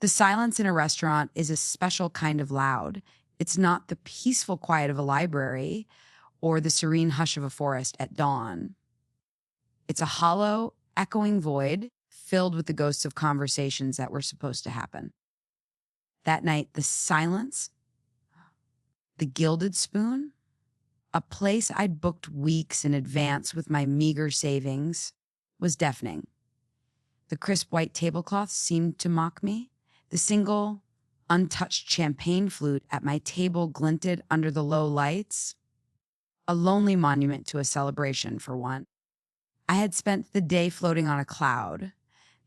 The silence in a restaurant is a special kind of loud. It's not the peaceful quiet of a library or the serene hush of a forest at dawn. It's a hollow, echoing void filled with the ghosts of conversations that were supposed to happen. That night, the silence, the gilded spoon, a place I'd booked weeks in advance with my meager savings, was deafening. The crisp white tablecloth seemed to mock me. The single, untouched champagne flute at my table glinted under the low lights, a lonely monument to a celebration for one. I had spent the day floating on a cloud.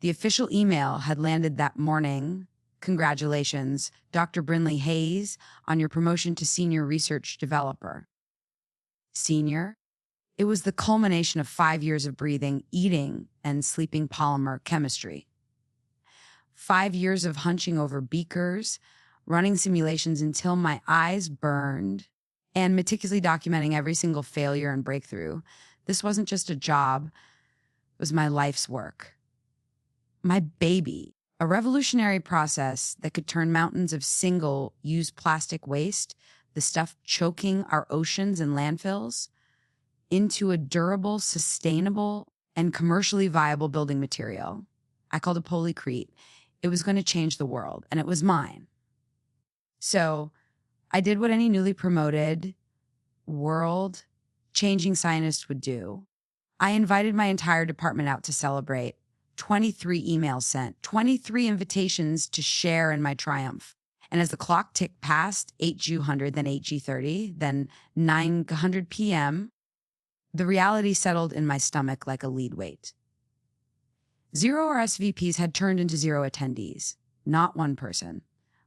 The official email had landed that morning. Congratulations, Dr. Brinley Hayes, on your promotion to senior research developer. Senior? It was the culmination of 5 years of breathing, eating, and sleeping polymer chemistry. 5 years of hunching over beakers, running simulations until my eyes burned, and meticulously documenting every single failure and breakthrough. This wasn't just a job, it was my life's work. My baby, a revolutionary process that could turn mountains of single-use plastic waste, the stuff choking our oceans and landfills, into a durable, sustainable, and commercially viable building material. I called it polycrete. It was going to change the world, and it was mine. So I did what any newly promoted, world-changing scientist would do. I invited my entire department out to celebrate. 23 emails sent, 23 invitations to share in my triumph. And as the clock ticked past 8G100, then 8G30, then 900 p.m., the reality settled in my stomach like a lead weight. 0 RSVPs had turned into 0 attendees, not one person.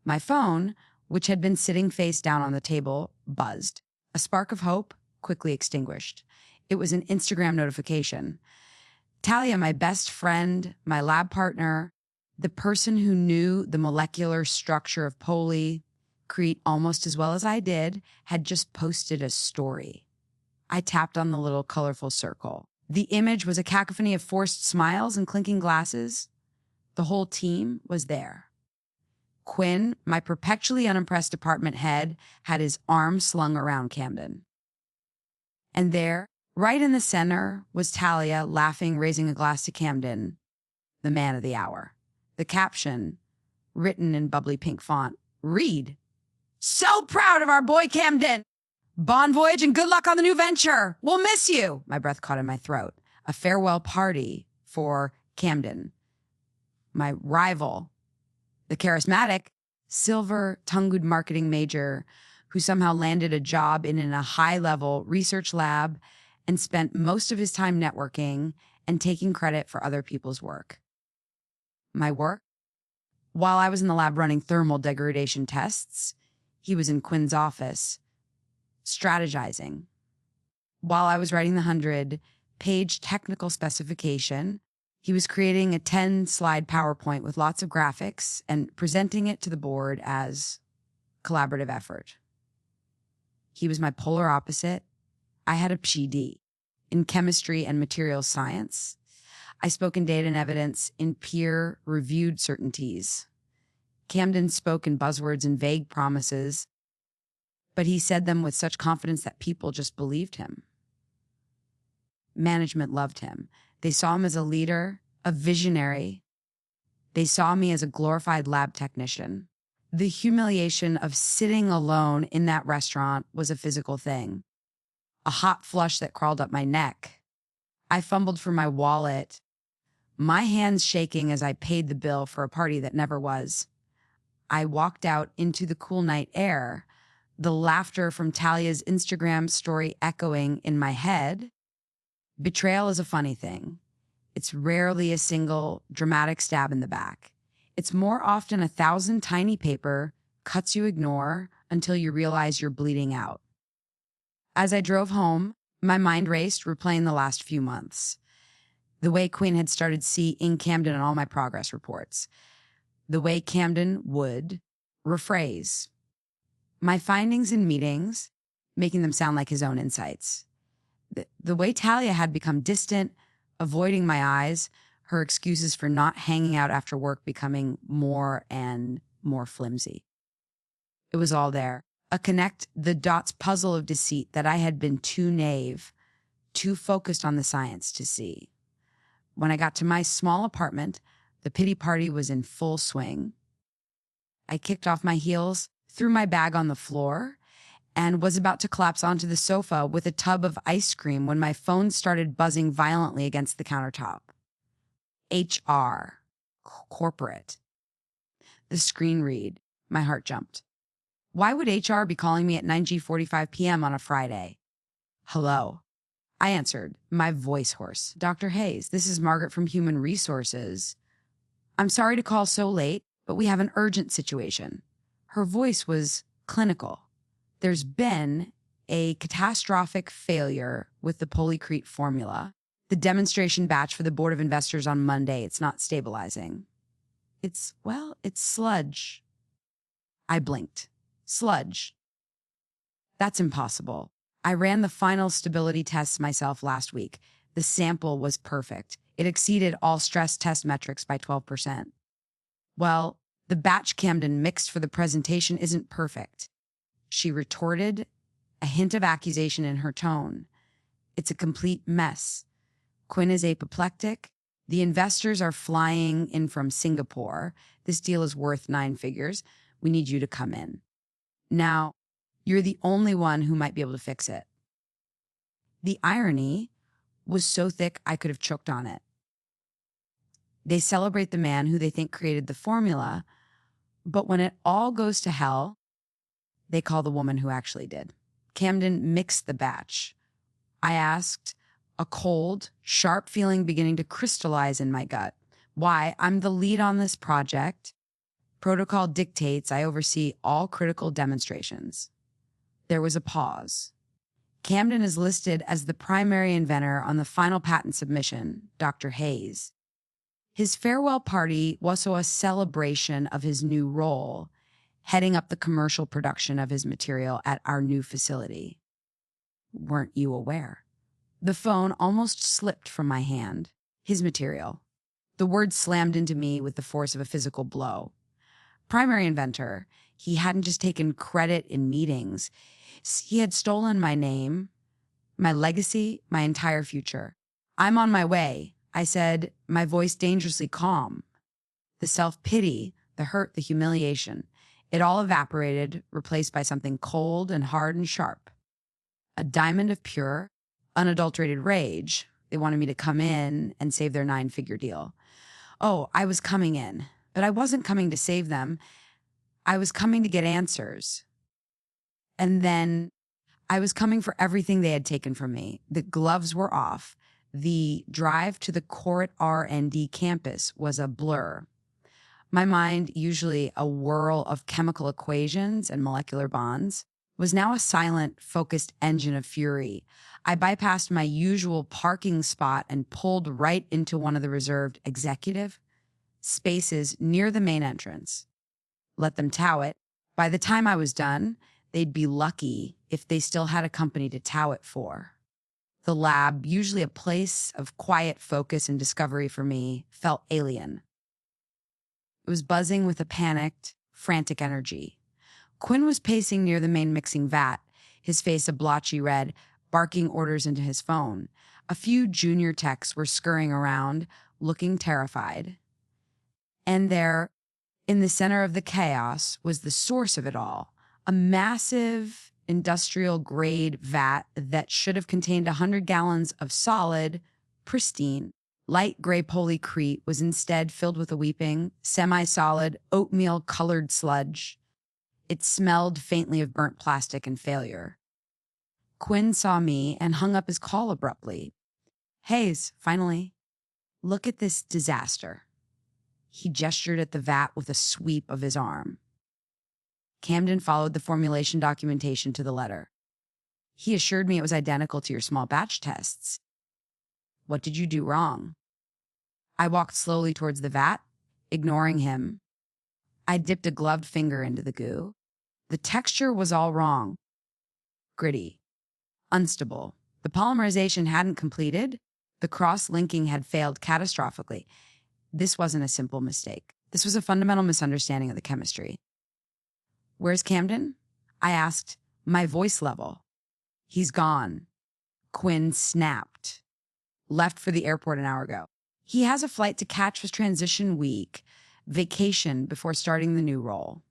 My phone, which had been sitting face down on the table, buzzed. A spark of hope quickly extinguished. It was an Instagram notification. Talia, my best friend, my lab partner, the person who knew the molecular structure of polycrete almost as well as I did, had just posted a story. I tapped on the little colorful circle. The image was a cacophony of forced smiles and clinking glasses. The whole team was there. Quinn, my perpetually unimpressed department head, had his arm slung around Camden. And there, right in the center, was Talia, laughing, raising a glass to Camden, the man of the hour. The caption, written in bubbly pink font, read, "So proud of our boy Camden! Bon voyage and good luck on the new venture! We'll miss you!" My breath caught in my throat. A farewell party for Camden, my rival, the charismatic, silver-tongued marketing major who somehow landed a job in a high-level research lab and spent most of his time networking and taking credit for other people's work. My work? While I was in the lab running thermal degradation tests, he was in Quinn's office, strategizing. While I was writing the 100-page technical specification, he was creating a 10-slide PowerPoint with lots of graphics and presenting it to the board as collaborative effort. He was my polar opposite. I had a PhD in chemistry and materials science. I spoke in data and evidence in peer-reviewed certainties. Camden spoke in buzzwords and vague promises, but he said them with such confidence that people just believed him. Management loved him. They saw him as a leader, a visionary. They saw me as a glorified lab technician. The humiliation of sitting alone in that restaurant was a physical thing. A hot flush that crawled up my neck. I fumbled for my wallet, my hands shaking as I paid the bill for a party that never was. I walked out into the cool night air, the laughter from Talia's Instagram story echoing in my head. Betrayal is a funny thing. It's rarely a single dramatic stab in the back. It's more often 1,000 tiny paper cuts you ignore until you realize you're bleeding out. As I drove home, my mind raced, replaying the last few months. The way Quinn had started seeing Camden in all my progress reports. The way Camden would rephrase my findings in meetings, making them sound like his own insights. The way Talia had become distant, avoiding my eyes, her excuses for not hanging out after work becoming more and more flimsy. It was all there, a connect the dots puzzle of deceit that I had been too naive, too focused on the science to see. When I got to my small apartment, the pity party was in full swing. I kicked off my heels, threw my bag on the floor, and was about to collapse onto the sofa with a tub of ice cream when my phone started buzzing violently against the countertop. HR. Corporate. The screen read. My heart jumped. Why would HR be calling me at 9:45 p.m. on a Friday? Hello. I answered, my voice hoarse. Dr. Hayes, this is Margaret from Human Resources. I'm sorry to call so late, but we have an urgent situation. Her voice was clinical. There's been a catastrophic failure with the polycrete formula. The demonstration batch for the Board of Investors on Monday, it's not stabilizing. It's sludge. I blinked. Sludge. That's impossible. I ran the final stability tests myself last week. The sample was perfect. It exceeded all stress test metrics by 12%. Well, the batch Camden mixed for the presentation isn't perfect. She retorted, a hint of accusation in her tone. It's a complete mess. Quinn is apoplectic. The investors are flying in from Singapore. This deal is worth 9 figures. We need you to come in. Now, you're the only one who might be able to fix it. The irony was so thick I could have choked on it. They celebrate the man who they think created the formula, but when it all goes to hell, they call the woman who actually did. Camden mixed the batch. I asked, a cold, sharp feeling beginning to crystallize in my gut. Why? I'm the lead on this project. Protocol dictates I oversee all critical demonstrations. There was a pause. Camden is listed as the primary inventor on the final patent submission, Dr. Hayes. His farewell party was also a celebration of his new role, heading up the commercial production of his material at our new facility. Weren't you aware? The phone almost slipped from my hand. His material. The word slammed into me with the force of a physical blow. Primary inventor. He hadn't just taken credit in meetings. He had stolen my name, my legacy, my entire future. I'm on my way, I said, my voice dangerously calm. The self-pity, the hurt, the humiliation, it all evaporated, replaced by something cold and hard and sharp. A diamond of pure, unadulterated rage. They wanted me to come in and save their 9-figure deal. Oh, I was coming in, but I wasn't coming to save them. I was coming to get answers. And then I was coming for everything they had taken from me. The gloves were off. The drive to the Court R&D campus was a blur. My mind, usually a whirl of chemical equations and molecular bonds, was now a silent, focused engine of fury. I bypassed my usual parking spot and pulled right into one of the reserved executive spaces near the main entrance. Let them tow it. By the time I was done, they'd be lucky if they still had a company to tow it for. The lab, usually a place of quiet focus and discovery for me, felt alien. It was buzzing with a panicked, frantic energy. Quinn was pacing near the main mixing vat, his face a blotchy red, barking orders into his phone. A few junior techs were scurrying around, looking terrified. And there, in the center of the chaos, was the source of it all, a massive industrial-grade vat that should have contained 100 gallons of solid, pristine, light gray polycrete was instead filled with a weeping, semi-solid, oatmeal-colored sludge. It smelled faintly of burnt plastic and failure. Quinn saw me and hung up his call abruptly. Hayes, finally. Look at this disaster. He gestured at the vat with a sweep of his arm. Camden followed the formulation documentation to the letter. He assured me it was identical to your small batch tests. What did you do wrong? I walked slowly towards the vat, ignoring him. I dipped a gloved finger into the goo. The texture was all wrong. Gritty. Unstable. The polymerization hadn't completed. The cross-linking had failed catastrophically. This wasn't a simple mistake. This was a fundamental misunderstanding of the chemistry. Where's Camden? I asked, my voice level. He's gone. Quinn snapped. Left for the airport an hour ago. He has a flight to catch with transition week, vacation before starting the new role.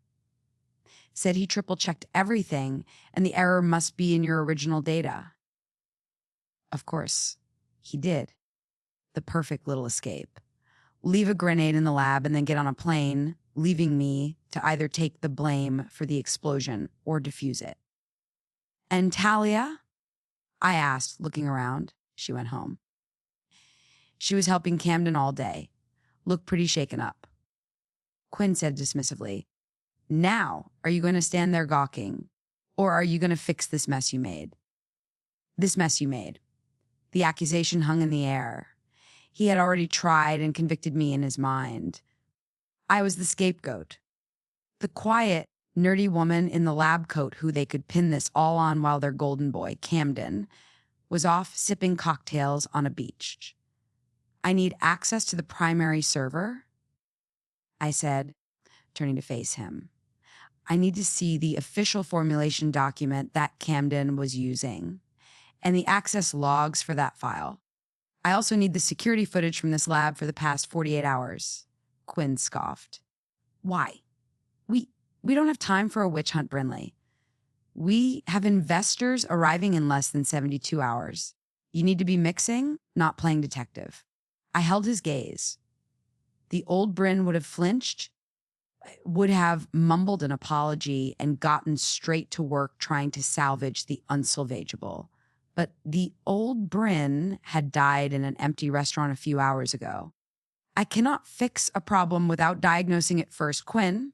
Said he triple-checked everything and the error must be in your original data. Of course, he did. The perfect little escape. Leave a grenade in the lab and then get on a plane, leaving me to either take the blame for the explosion or defuse it. And Talia? I asked, looking around. She went home. She was helping Camden all day. Looked pretty shaken up. Quinn said dismissively, now, are you going to stand there gawking? Or are you going to fix this mess you made? This mess you made. The accusation hung in the air. He had already tried and convicted me in his mind. I was the scapegoat. The quiet, nerdy woman in the lab coat who they could pin this all on while their golden boy, Camden, was off sipping cocktails on a beach. I need access to the primary server, I said, turning to face him. I need to see the official formulation document that Camden was using and the access logs for that file. I also need the security footage from this lab for the past 48 hours. Quinn scoffed. Why? We don't have time for a witch hunt, Brinley. We have investors arriving in less than 72 hours. You need to be mixing, not playing detective. I held his gaze. The old Bryn would have flinched, would have mumbled an apology and gotten straight to work trying to salvage the unsalvageable. But the old Bryn had died in an empty restaurant a few hours ago. I cannot fix a problem without diagnosing it first, Quinn.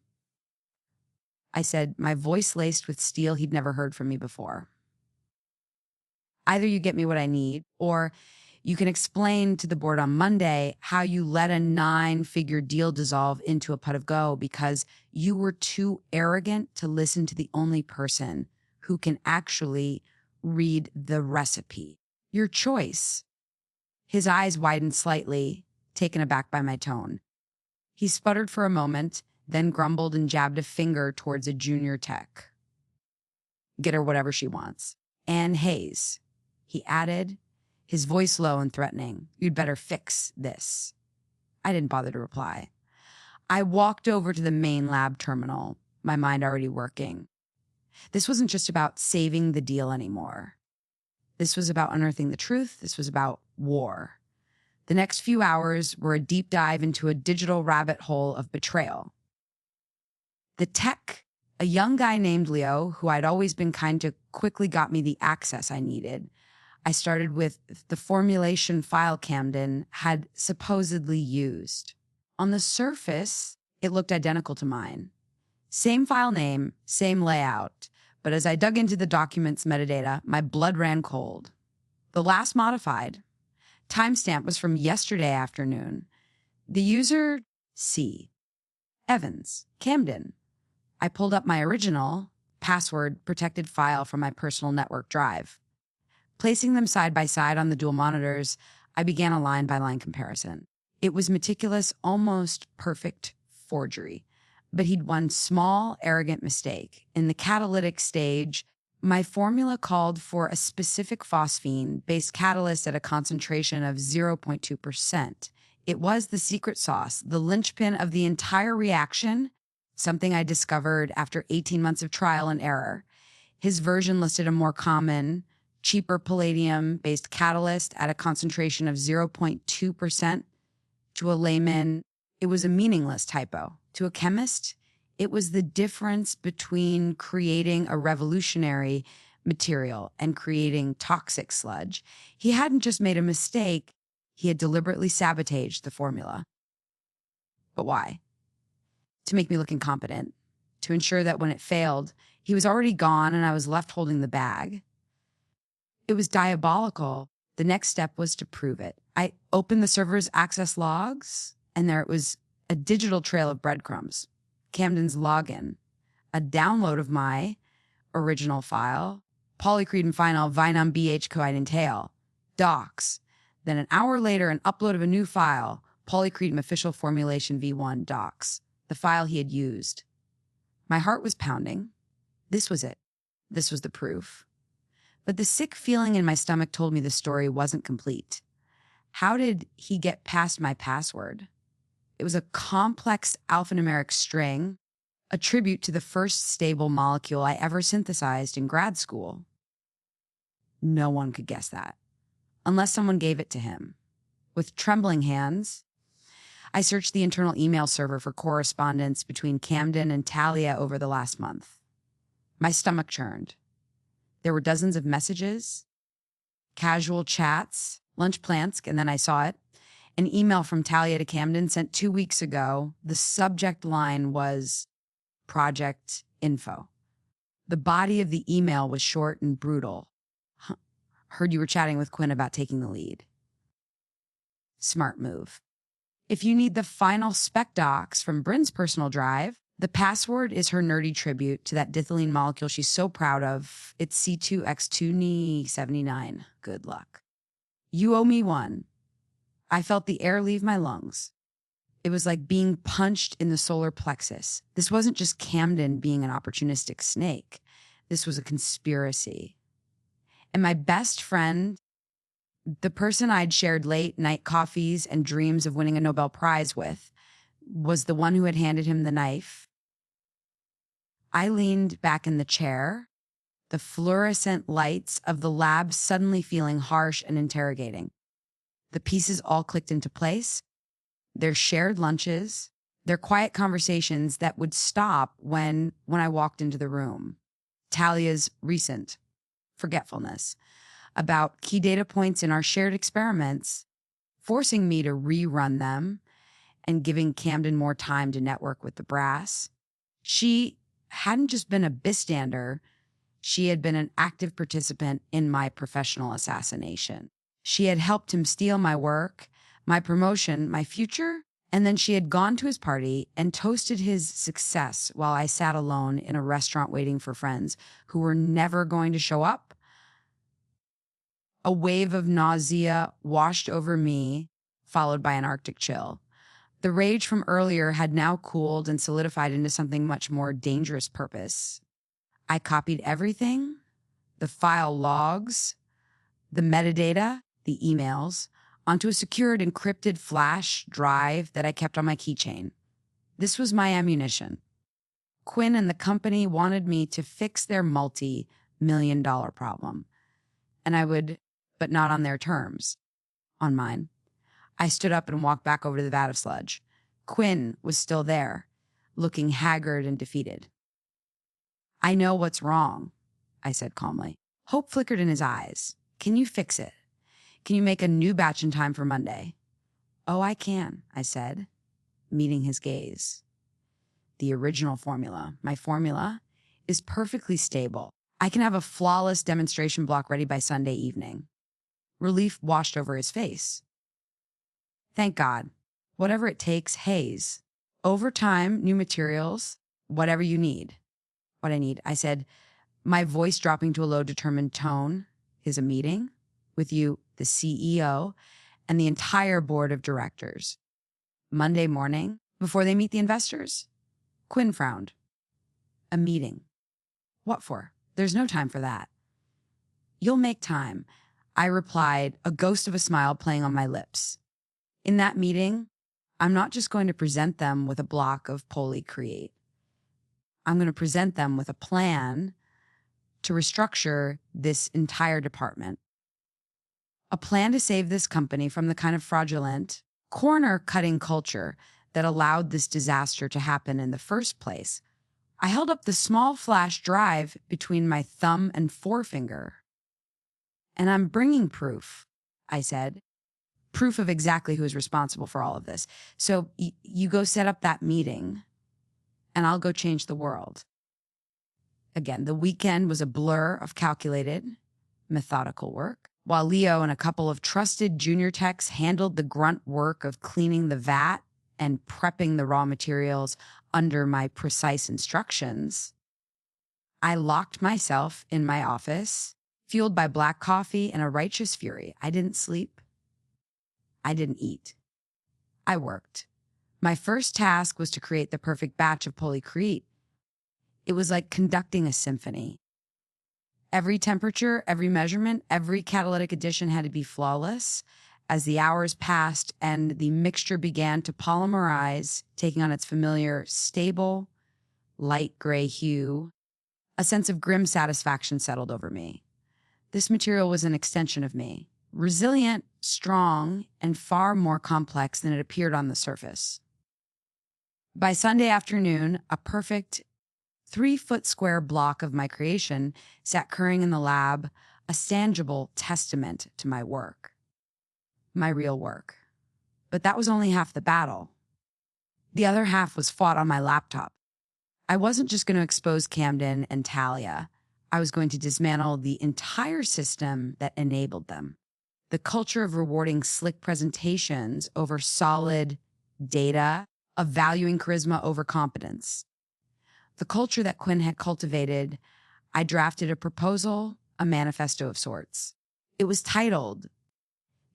I said, my voice laced with steel he'd never heard from me before. Either you get me what I need, or you can explain to the board on Monday how you let a 9-figure deal dissolve into a pot of go because you were too arrogant to listen to the only person who can actually read the recipe. Your choice. His eyes widened slightly, taken aback by my tone. He sputtered for a moment, then grumbled and jabbed a finger towards a junior tech. Get her whatever she wants. Anne Hayes, he added, his voice low and threatening. You'd better fix this. I didn't bother to reply. I walked over to the main lab terminal, my mind already working. This wasn't just about saving the deal anymore. This was about unearthing the truth. This was about war. The next few hours were a deep dive into a digital rabbit hole of betrayal. The tech, a young guy named Leo, who I'd always been kind to, quickly got me the access I needed. I started with the formulation file Camden had supposedly used. On the surface, it looked identical to mine. Same file name, same layout, but as I dug into the document's metadata, my blood ran cold. The last modified timestamp was from yesterday afternoon. The user, C. Evans, Camden. I pulled up my original, password-protected file from my personal network drive. Placing them side by side on the dual monitors, I began a line-by-line comparison. It was meticulous, almost perfect forgery. But he'd one small, arrogant mistake. In the catalytic stage, my formula called for a specific phosphine-based catalyst at a concentration of 0.2%. It was the secret sauce, the linchpin of the entire reaction, something I discovered after 18 months of trial and error. His version listed a more common, cheaper palladium-based catalyst at a concentration of 0.2%. To a layman, it was a meaningless typo. To a chemist, it was the difference between creating a revolutionary material and creating toxic sludge. He hadn't just made a mistake, he had deliberately sabotaged the formula. But why? To make me look incompetent, to ensure that when it failed, he was already gone and I was left holding the bag. It was diabolical. The next step was to prove it. I opened the server's access logs, and there it was, a digital trail of breadcrumbs. Camden's login, a download of my original file, polycrete and phenyl vinum BH coide and tail, docs. Then an hour later, an upload of a new file, Polycretin official formulation V1 docs, the file he had used. My heart was pounding. This was it. This was the proof. But the sick feeling in my stomach told me the story wasn't complete. How did he get past my password? It was a complex alphanumeric string, a tribute to the first stable molecule I ever synthesized in grad school. No one could guess that, unless someone gave it to him. With trembling hands, I searched the internal email server for correspondence between Camden and Talia over the last month. My stomach churned. There were dozens of messages, casual chats, lunch plans, and then I saw it. An email from Talia to Camden sent 2 weeks ago. The subject line was Project Info. The body of the email was short and brutal. Heard you were chatting with Quinn about taking the lead. Smart move. If you need the final spec docs from Bryn's personal drive, the password is her nerdy tribute to that dithylene molecule she's so proud of. It's C2X2Ni79. Good luck. You owe me one. I felt the air leave my lungs. It was like being punched in the solar plexus. This wasn't just Camden being an opportunistic snake. This was a conspiracy. And my best friend, the person I'd shared late night coffees and dreams of winning a Nobel Prize with, was the one who had handed him the knife. I leaned back in the chair, the fluorescent lights of the lab suddenly feeling harsh and interrogating. The pieces all clicked into place. Their shared lunches, their quiet conversations that would stop when I walked into the room. Talia's recent forgetfulness about key data points in our shared experiments, forcing me to rerun them and giving Camden more time to network with the brass. She hadn't just been a bystander, she had been an active participant in my professional assassination. She had helped him steal my work, my promotion, my future, and then she had gone to his party and toasted his success while I sat alone in a restaurant waiting for friends who were never going to show up. A wave of nausea washed over me, followed by an Arctic chill. The rage from earlier had now cooled and solidified into something much more dangerous purpose. I copied everything, the file logs, the metadata, the emails, onto a secured encrypted flash drive that I kept on my keychain. This was my ammunition. Quinn and the company wanted me to fix their multi-million-dollar problem. And I would, but not on their terms, on mine. I stood up and walked back over to the vat of sludge. Quinn was still there, looking haggard and defeated. I know what's wrong, I said calmly. Hope flickered in his eyes. Can you fix it? Can you make a new batch in time for Monday? Oh, I can, I said, meeting his gaze. The original formula, my formula, is perfectly stable. I can have a flawless demonstration block ready by Sunday evening. Relief washed over his face. Thank God. Whatever it takes, Hayes. Over time, new materials, whatever you need. What I need, I said, my voice dropping to a low, determined tone, is a meeting with you, the CEO, and the entire board of directors. Monday morning, before they meet the investors? Quinn frowned. A meeting. What for? There's no time for that. You'll make time, I replied, a ghost of a smile playing on my lips. In that meeting, I'm not just going to present them with a block of polycreate. I'm going to present them with a plan to restructure this entire department. A plan to save this company from the kind of fraudulent, corner-cutting culture that allowed this disaster to happen in the first place. I held up the small flash drive between my thumb and forefinger. And I'm bringing proof, I said. Proof of exactly who is responsible for all of this. So you go set up that meeting, and I'll go change the world. Again, the weekend was a blur of calculated, methodical work, while Leo and a couple of trusted junior techs handled the grunt work of cleaning the vat and prepping the raw materials under my precise instructions. I locked myself in my office, fueled by black coffee and a righteous fury. I didn't sleep. I didn't eat. I worked. My first task was to create the perfect batch of polycrete. It was like conducting a symphony. Every temperature, every measurement, every catalytic addition had to be flawless. As the hours passed and the mixture began to polymerize, taking on its familiar, stable, light gray hue, a sense of grim satisfaction settled over me. This material was an extension of me, resilient, strong, and far more complex than it appeared on the surface. By Sunday afternoon, a perfect 3-foot square block of my creation sat curing in the lab, a tangible testament to my work, my real work. But that was only half the battle. The other half was fought on my laptop. I wasn't just going to expose Camden and Talia. I was going to dismantle the entire system that enabled them. The culture of rewarding slick presentations over solid data, of valuing charisma over competence. The culture that Quinn had cultivated, I drafted a proposal, a manifesto of sorts. It was titled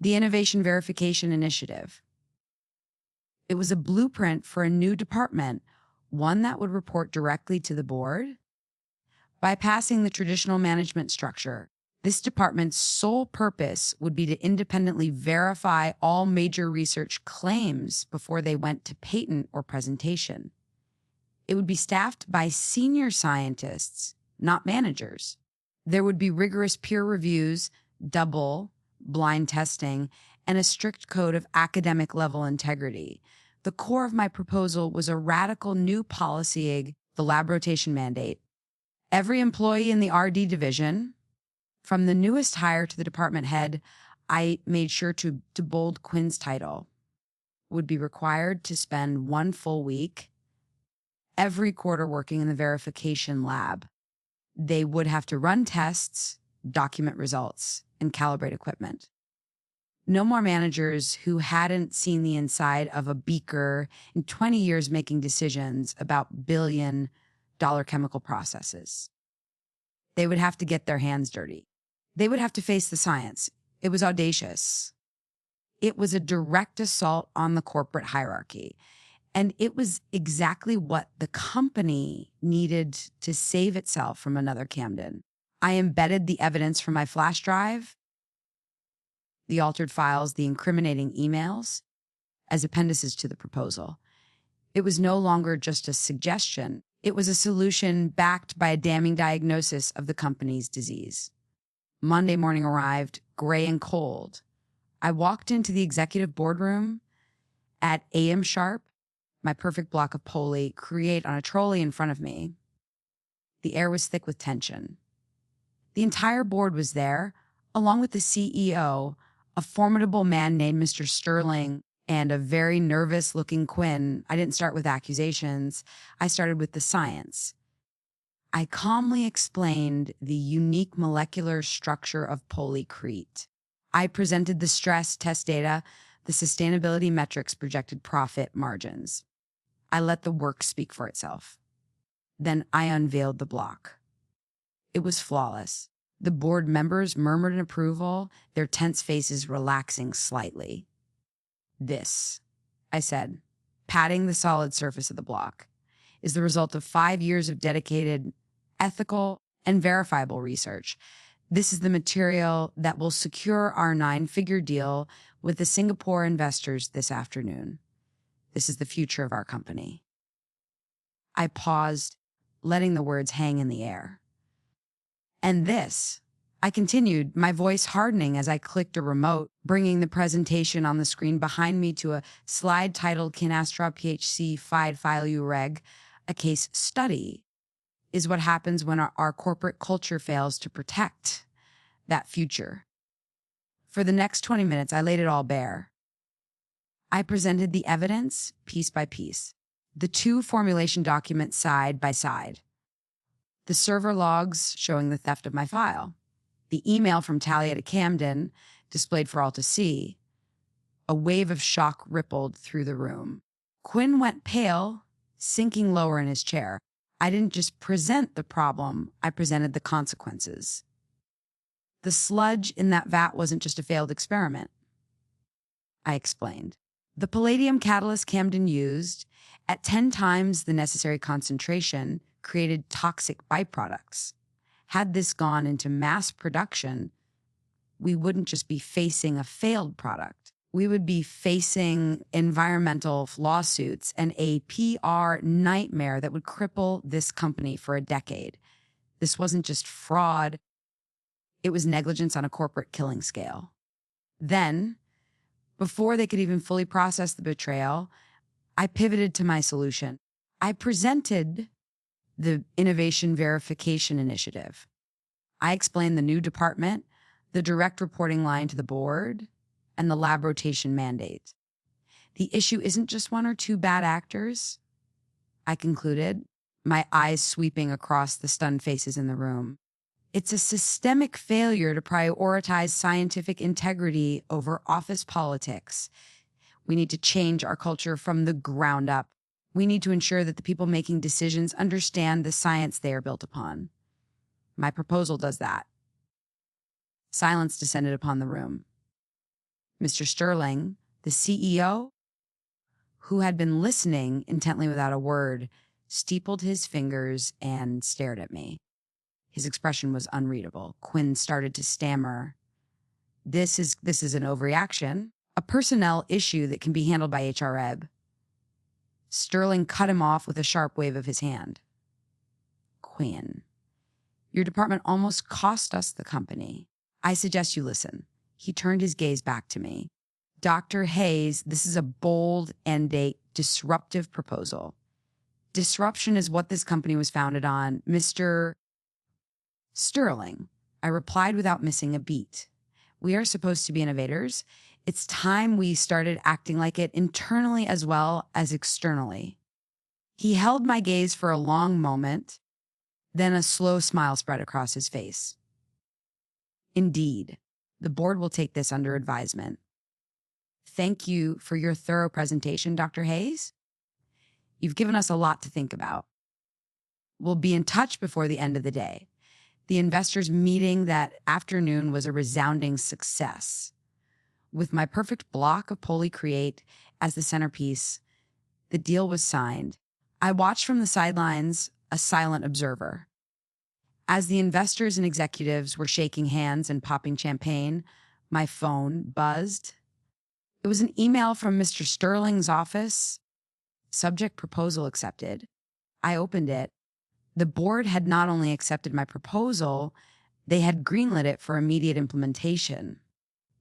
the Innovation Verification Initiative. It was a blueprint for a new department, one that would report directly to the board. Bypassing the traditional management structure, this department's sole purpose would be to independently verify all major research claims before they went to patent or presentation. It would be staffed by senior scientists, not managers. There would be rigorous peer reviews, double-blind testing, and a strict code of academic-level integrity. The core of my proposal was a radical new policy, the lab rotation mandate. Every employee in the RD division, from the newest hire to the department head, I made sure to bold Quinn's title, would be required to spend 1 full week every quarter working in the verification lab. They would have to run tests, document results, and calibrate equipment. No more managers who hadn't seen the inside of a beaker in 20 years making decisions about billion-dollar chemical processes. They would have to get their hands dirty. They would have to face the science. It was audacious. It was a direct assault on the corporate hierarchy. And it was exactly what the company needed to save itself from another Camden. I embedded the evidence from my flash drive, the altered files, the incriminating emails, as appendices to the proposal. It was no longer just a suggestion. It was a solution backed by a damning diagnosis of the company's disease. Monday morning arrived, gray and cold. I walked into the executive boardroom at AM sharp, my perfect block of poly create on a trolley in front of me. The air was thick with tension. The entire board was there, along with the CEO, a formidable man named Mr. Sterling, and a very nervous-looking Quinn. I didn't start with accusations. I started with the science. I calmly explained the unique molecular structure of polycrete. I presented the stress test data, the sustainability metrics, projected profit margins. I let the work speak for itself. Then I unveiled the block. It was flawless. The board members murmured in approval, their tense faces relaxing slightly. This, I said, patting the solid surface of the block, is the result of 5 years of dedicated, ethical, and verifiable research. This is the material that will secure our 9-figure deal with the Singapore investors this afternoon. This is the future of our company. I paused, letting the words hang in the air. And this, I continued, my voice hardening as I clicked a remote, bringing the presentation on the screen behind me to a slide titled Canastra PHC 5 File Reg, a case study, is what happens when our corporate culture fails to protect that future. For the next 20 minutes, I laid it all bare. I presented the evidence piece by piece, the 2 formulation documents side by side, the server logs showing the theft of my file, the email from Talia to Camden displayed for all to see. A wave of shock rippled through the room. Quinn went pale, sinking lower in his chair. I didn't just present the problem, I presented the consequences. The sludge in that vat wasn't just a failed experiment, I explained. The palladium catalyst Camden used, at 10 times the necessary concentration, created toxic byproducts. Had this gone into mass production, we wouldn't just be facing a failed product. We would be facing environmental lawsuits and a PR nightmare that would cripple this company for a decade. This wasn't just fraud, it was negligence on a corporate killing scale. Then, before they could even fully process the betrayal, I pivoted to my solution. I presented the Innovation Verification Initiative. I explained the new department, the direct reporting line to the board, and the lab rotation mandate. The issue isn't just one or two bad actors, I concluded, my eyes sweeping across the stunned faces in the room. It's a systemic failure to prioritize scientific integrity over office politics. We need to change our culture from the ground up. We need to ensure that the people making decisions understand the science they are built upon. My proposal does that. Silence descended upon the room. Mr. Sterling, the CEO, who had been listening intently without a word, steepled his fingers and stared at me. His expression was unreadable. Quinn started to stammer. This is an overreaction, a personnel issue that can be handled by HR Eb. Sterling cut him off with a sharp wave of his hand. Quinn, your department almost cost us the company. I suggest you listen. He turned his gaze back to me. Dr. Hayes, this is a bold and a disruptive proposal. Disruption is what this company was founded on. Mr. Sterling, I replied without missing a beat. We are supposed to be innovators. It's time we started acting like it internally as well as externally. He held my gaze for a long moment, then a slow smile spread across his face. Indeed, the board will take this under advisement. Thank you for your thorough presentation, Dr. Hayes. You've given us a lot to think about. We'll be in touch before the end of the day. The investors' meeting that afternoon was a resounding success. With my perfect block of Polycreate as the centerpiece, the deal was signed. I watched from the sidelines, a silent observer. As the investors and executives were shaking hands and popping champagne, my phone buzzed. It was an email from Mr. Sterling's office. Subject proposal accepted. I opened it. The board had not only accepted my proposal, they had greenlit it for immediate implementation.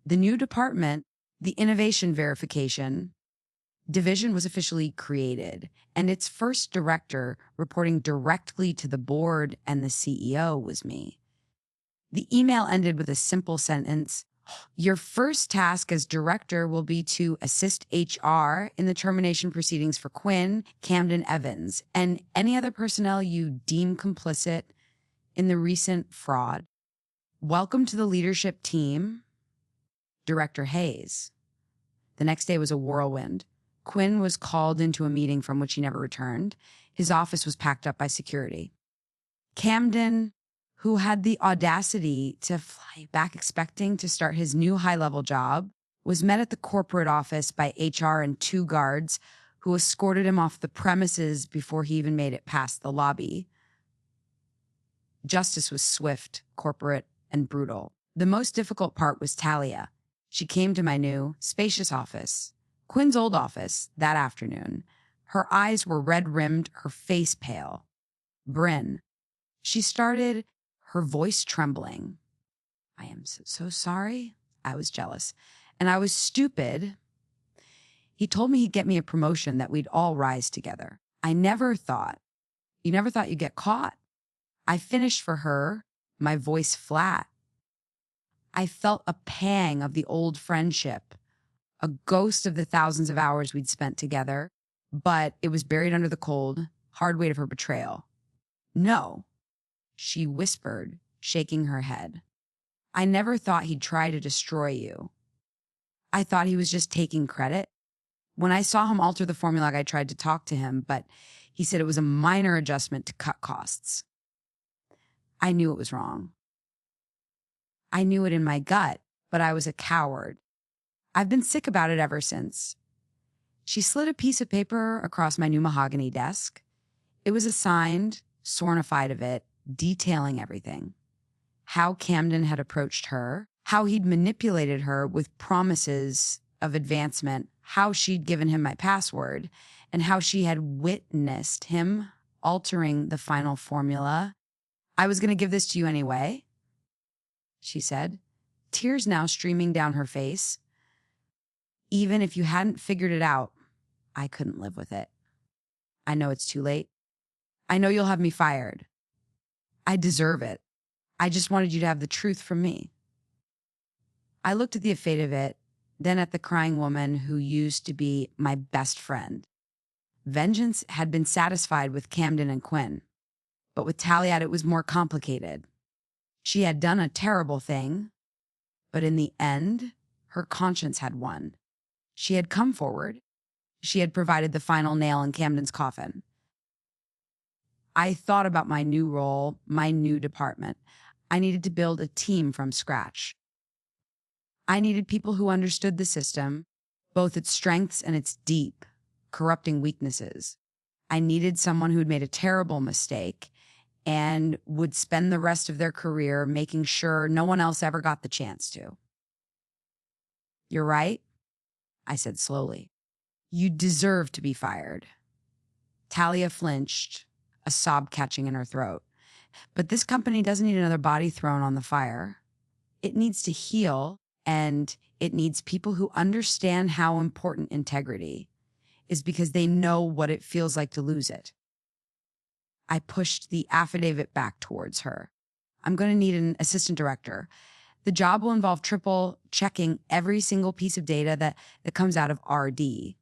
The new department, the Innovation Verification Division, was officially created, and its first director, reporting directly to the board and the CEO, was me. The email ended with a simple sentence: your first task as director will be to assist HR in the termination proceedings for Quinn, Camden Evans, and any other personnel you deem complicit in the recent fraud. Welcome to the leadership team, Director Hayes. The next day was a whirlwind. Quinn was called into a meeting from which he never returned. His office was packed up by security. Camden, who had the audacity to fly back expecting to start his new high-level job, was met at the corporate office by HR and two guards who escorted him off the premises before he even made it past the lobby. Justice was swift, corporate, and brutal. The most difficult part was Talia. She came to my new, spacious office, Quinn's old office, that afternoon. Her eyes were red-rimmed, her face pale. Bryn. She started, her voice trembling. I am so sorry. I was jealous. And I was stupid. He told me he'd get me a promotion, that we'd all rise together. You never thought you'd get caught. I finished for her, my voice flat. I felt a pang of the old friendship, a ghost of the thousands of hours we'd spent together, but it was buried under the cold, hard weight of her betrayal. No, she whispered, shaking her head. I never thought he'd try to destroy you. I thought he was just taking credit. When I saw him alter the formula, I tried to talk to him, but he said it was a minor adjustment to cut costs. I knew it was wrong. I knew it in my gut, but I was a coward. I've been sick about it ever since. She slid a piece of paper across my new mahogany desk. It was assigned, sornified of it, detailing everything. How Camden had approached her, how he'd manipulated her with promises of advancement, how she'd given him my password, and how she had witnessed him altering the final formula. "I was going to give this to you anyway," she said, tears now streaming down her face. "Even if you hadn't figured it out, I couldn't live with it. I know it's too late. I know you'll have me fired. I deserve it. I just wanted you to have the truth from me." I looked at the fate of it, then at the crying woman who used to be my best friend. Vengeance had been satisfied with Camden and Quinn, but with Taliad it was more complicated. She had done a terrible thing, but in the end, her conscience had won. She had come forward. She had provided the final nail in Camden's coffin. I thought about my new role, my new department. I needed to build a team from scratch. I needed people who understood the system, both its strengths and its deep, corrupting weaknesses. I needed someone who'd made a terrible mistake and would spend the rest of their career making sure no one else ever got the chance to. "You're right," I said slowly. "You deserve to be fired." Talia flinched, a sob catching in her throat. "But this company doesn't need another body thrown on the fire. It needs to heal, and it needs people who understand how important integrity is because they know what it feels like to lose it." I pushed the affidavit back towards her. "I'm going to need an assistant director. The job will involve triple checking every single piece of data that comes out of RD.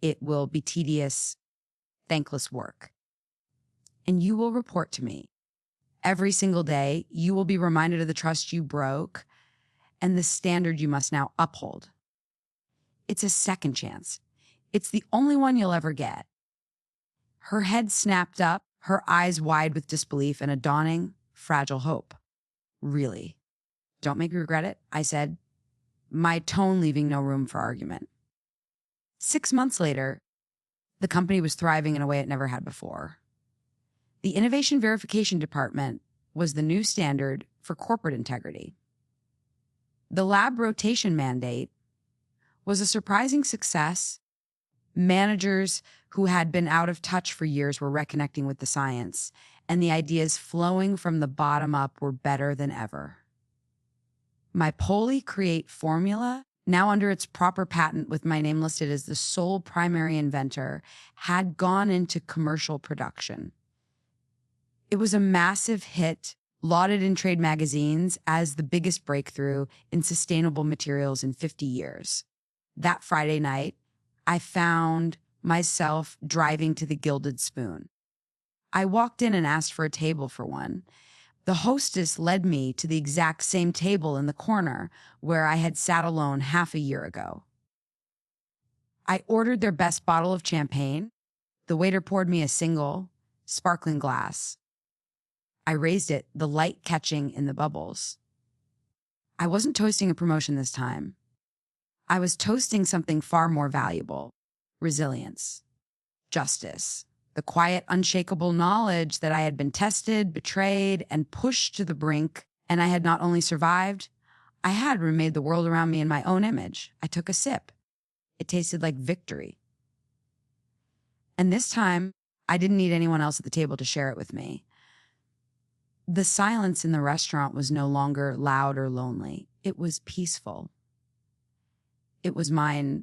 It will be tedious, thankless work. And you will report to me. Every single day, you will be reminded of the trust you broke and the standard you must now uphold. It's a second chance. It's the only one you'll ever get." Her head snapped up, her eyes wide with disbelief and a dawning, fragile hope. "Really? Don't make me regret it," I said, my tone leaving no room for argument. 6 months later, the company was thriving in a way it never had before. The Innovation Verification Department was the new standard for corporate integrity. The lab rotation mandate was a surprising success. Managers who had been out of touch for years were reconnecting with the science, and the ideas flowing from the bottom up were better than ever. My Poly Create formula, now under its proper patent with my name listed as the sole primary inventor, had gone into commercial production. It was a massive hit, lauded in trade magazines as the biggest breakthrough in sustainable materials in 50 years. That Friday night, I found myself driving to the Gilded Spoon. I walked in and asked for a table for one. The hostess led me to the exact same table in the corner where I had sat alone half a year ago. I ordered their best bottle of champagne. The waiter poured me a single, sparkling glass. I raised it, the light catching in the bubbles. I wasn't toasting a promotion this time. I was toasting something far more valuable: resilience, justice, the quiet, unshakable knowledge that I had been tested, betrayed, and pushed to the brink, and I had not only survived, I had remade the world around me in my own image. I took a sip. It tasted like victory. And this time, I didn't need anyone else at the table to share it with me. The silence in the restaurant was no longer loud or lonely. It was peaceful. It was mine